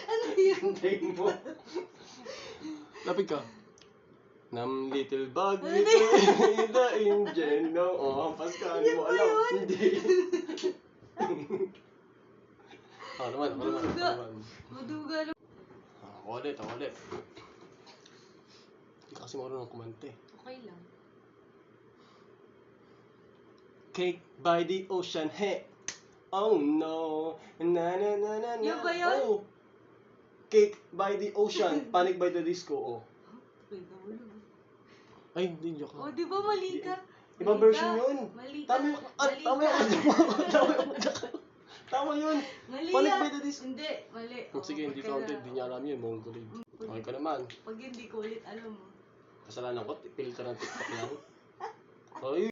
Ano yun? Hintayin mo. Lapit ka. Nam little bug, Ano little the angel, no? Oh, hampas ka, hindi mo alam. Hindi. Ako naman. Maduga na. Ako ulit. Hindi ka kasi marunong kumante. Okay lang. Cake by the ocean, hey. Oh no. Na. Yun ba yun? Oh. Cake by the ocean, Panic by the Disco, oh. Wait, nahulog. Ay, hindi joke. Oh, di ba mali ka? Ibang version yun. Mali ka. Tama yun. Mali Panic yan. by the Disco. Hindi, mali. Sige, hindi counted. Hindi niya alam yun. Mongoloid. Okay ka naman. Pag hindi ko ulit, alam mo. Kasalanan ko, filter ng TikTok lang. Ay,